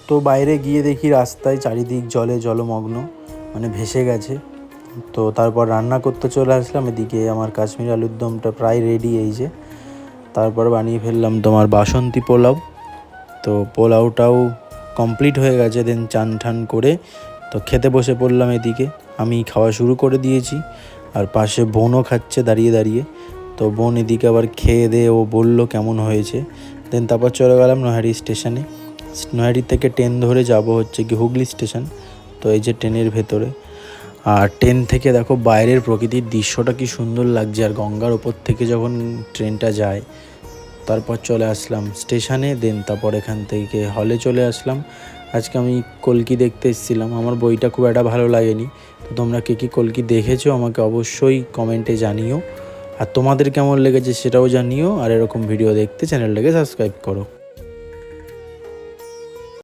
তো বাইরে গিয়ে দেখি রাস্তায় চারিদিক জলে জলমগ্ন, মানে ভেসে গেছে। তো তারপর রান্না করতে চলে আসলাম। এদিকে আমার কাশ্মীরি আলুর দমটা প্রায় রেডি। এই যে তারপর বানিয়ে ফেললাম তোমার বাসন্তী পোলাও। তো পোলাওটাও কমপ্লিট হয়ে গেছে। দেন চান ঠান করে তো খেতে বসে পড়লাম। এদিকে আমি খাওয়া শুরু করে দিয়েছি, আর পাশে বোনও খাচ্ছে দাঁড়িয়ে দাঁড়িয়ে। তো বোন এদিকে আবার খেয়ে দিয়ে ও বললো কেমন হয়েছে। দেন তারপর চলে গেলাম নৈহাটি স্টেশনে। নৈহাটি থেকে ট্রেন ধরে যাব হচ্ছে কি হুগলি স্টেশন। তো এই যে ট্রেনের ভেতরে, আর ট্রেন থেকে দেখো বাইরের প্রকৃতির দৃশ্যটা কি সুন্দর লাগছে, আর গঙ্গার ওপর থেকে যখন ট্রেনটা যায়। তারপর চলে আসলাম স্টেশনে। দেন তারপর এখান থেকে হলে চলে আসলাম। আজকে আমি কল্কি দেখতে এসেছিলাম। আমার বইটা খুব একটা ভালো লাগেনি। তো তোমরা কে কী কল্কি দেখেছো আমাকে অবশ্যই কমেন্টে জানিও, আর তোমাদের কেমন লেগেছে সেটাও জানিও। আর এরকম ভিডিও দেখতে চ্যানেলটাকে সাবস্ক্রাইব করো।